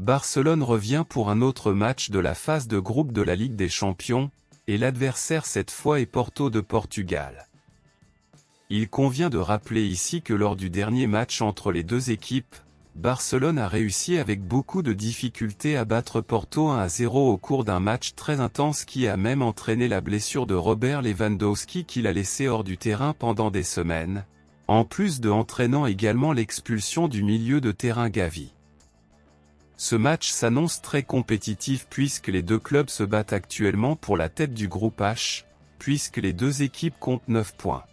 Barcelone revient pour un autre match de la phase de groupe de la Ligue des Champions, et l'adversaire cette fois est Porto de Portugal. Il convient de rappeler ici que lors du dernier match entre les deux équipes, Barcelone a réussi avec beaucoup de difficultés à battre Porto 1-0 au cours d'un match très intense qui a même entraîné la blessure de Robert Lewandowski qui l'a laissé hors du terrain pendant des semaines, en plus de entraînant également l'expulsion du milieu de terrain Gavi. Ce match s'annonce très compétitif puisque les deux clubs se battent actuellement pour la tête du groupe H, puisque les deux équipes comptent 9 points.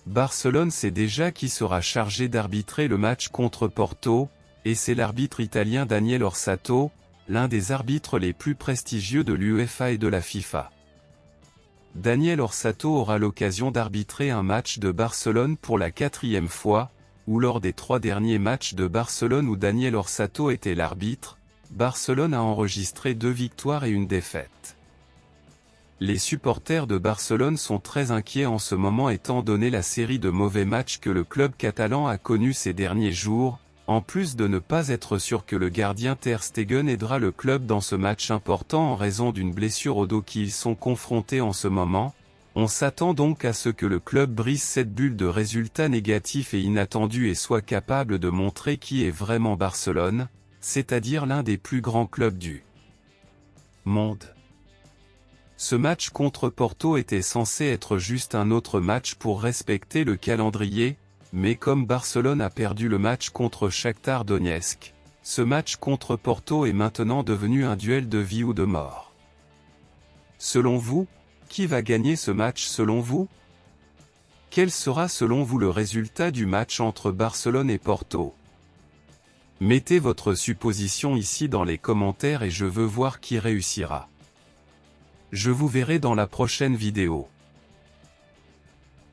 Barcelone sait déjà qui sera chargé d'arbitrer le match contre Porto, et c'est l'arbitre italien Daniele Orsato, l'un des arbitres les plus prestigieux de l'UEFA et de la FIFA. Daniele Orsato aura l'occasion d'arbitrer un match de Barcelone pour la 4e fois, ou lors des 3 derniers matchs de Barcelone où Daniele Orsato était l'arbitre, Barcelone a enregistré 2 victoires et une défaite. Les supporters de Barcelone sont très inquiets en ce moment étant donné la série de mauvais matchs que le club catalan a connus ces derniers jours, en plus de ne pas être sûr que le gardien Ter Stegen aidera le club dans ce match important en raison d'une blessure au dos qu'ils sont confrontés en ce moment. On s'attend donc à ce que le club brise cette bulle de résultats négatifs et inattendus et soit capable de montrer qui est vraiment Barcelone, c'est-à-dire l'un des plus grands clubs du monde. Ce match contre Porto était censé être juste un autre match pour respecter le calendrier, mais comme Barcelone a perdu le match contre Shakhtar Donetsk, ce match contre Porto est maintenant devenu un duel de vie ou de mort. Selon vous, qui va gagner ce match selon vous? Quel sera selon vous le résultat du match entre Barcelone et Porto? Mettez votre supposition ici dans les commentaires et je veux voir qui réussira. Je vous verrai dans la prochaine vidéo.